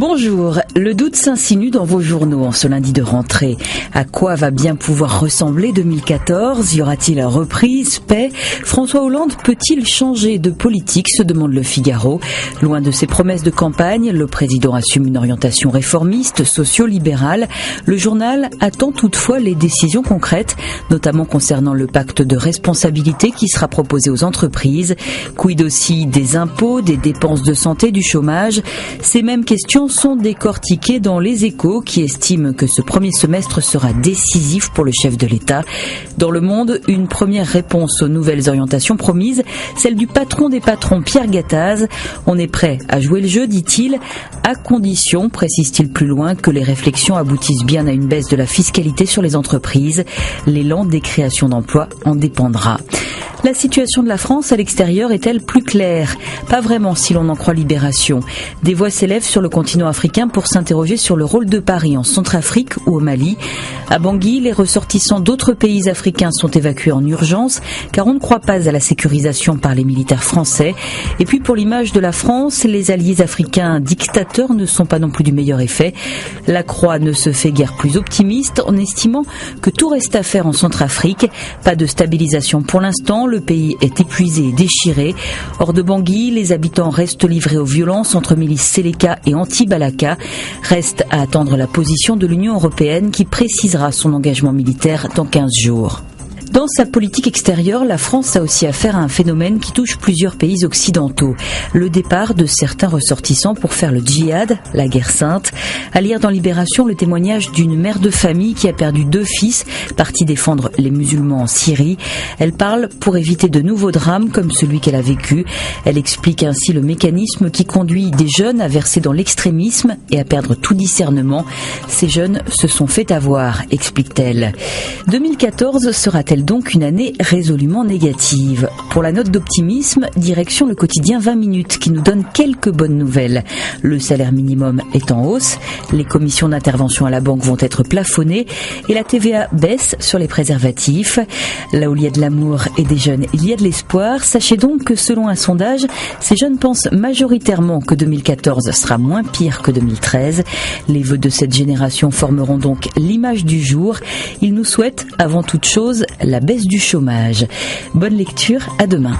Bonjour, le doute s'insinue dans vos journaux en ce lundi de rentrée. À quoi va bien pouvoir ressembler 2014 ? Y aura-t-il reprise, paix ? François Hollande peut-il changer de politique ? Se demande le Figaro. Loin de ses promesses de campagne, le président assume une orientation réformiste, socio-libérale. Le journal attend toutefois les décisions concrètes, notamment concernant le pacte de responsabilité qui sera proposé aux entreprises. Quid aussi des impôts, des dépenses de santé, du chômage ? Ces mêmes questions sont décortiquées dans Les Échos qui estiment que ce premier semestre sera décisif pour le chef de l'État. Dans Le Monde, une première réponse aux nouvelles orientations promises, celle du patron des patrons Pierre Gattaz. On est prêt à jouer le jeu, dit-il, à condition, précise-t-il plus loin, que les réflexions aboutissent bien à une baisse de la fiscalité sur les entreprises. L'élan des créations d'emplois en dépendra. La situation de la France à l'extérieur est-elle plus claire ? Pas vraiment si l'on en croit Libération. Des voix s'élèvent sur le continent africain pour s'interroger sur le rôle de Paris en Centrafrique ou au Mali. À Bangui, les ressortissants d'autres pays africains sont évacués en urgence car on ne croit pas à la sécurisation par les militaires français. Et puis pour l'image de la France, les alliés africains dictateurs ne sont pas non plus du meilleur effet. La Croix ne se fait guère plus optimiste en estimant que tout reste à faire en Centrafrique. Pas de stabilisation pour l'instant. Le pays est épuisé et déchiré. Hors de Bangui, les habitants restent livrés aux violences entre milices Séléka et anti-Balaka. Reste à attendre la position de l'Union européenne qui précisera son engagement militaire dans 15 jours. Dans sa politique extérieure, la France a aussi affaire à un phénomène qui touche plusieurs pays occidentaux. Le départ de certains ressortissants pour faire le djihad, la guerre sainte. À lire dans Libération le témoignage d'une mère de famille qui a perdu 2 fils, partis défendre les musulmans en Syrie. Elle parle pour éviter de nouveaux drames comme celui qu'elle a vécu. Elle explique ainsi le mécanisme qui conduit des jeunes à verser dans l'extrémisme et à perdre tout discernement. Ces jeunes se sont fait avoir, explique-t-elle. 2014 sera-t-elle donc une année résolument négative? Pour la note d'optimisme, direction le quotidien 20 minutes qui nous donne quelques bonnes nouvelles. Le salaire minimum est en hausse, les commissions d'intervention à la banque vont être plafonnées et la TVA baisse sur les préservatifs. Là où il y a de l'amour et des jeunes, il y a de l'espoir. Sachez donc que selon un sondage, ces jeunes pensent majoritairement que 2014 sera moins pire que 2013. Les vœux de cette génération formeront donc l'image du jour. Ils nous souhaitent avant toute chose la baisse du chômage. Bonne lecture, à demain.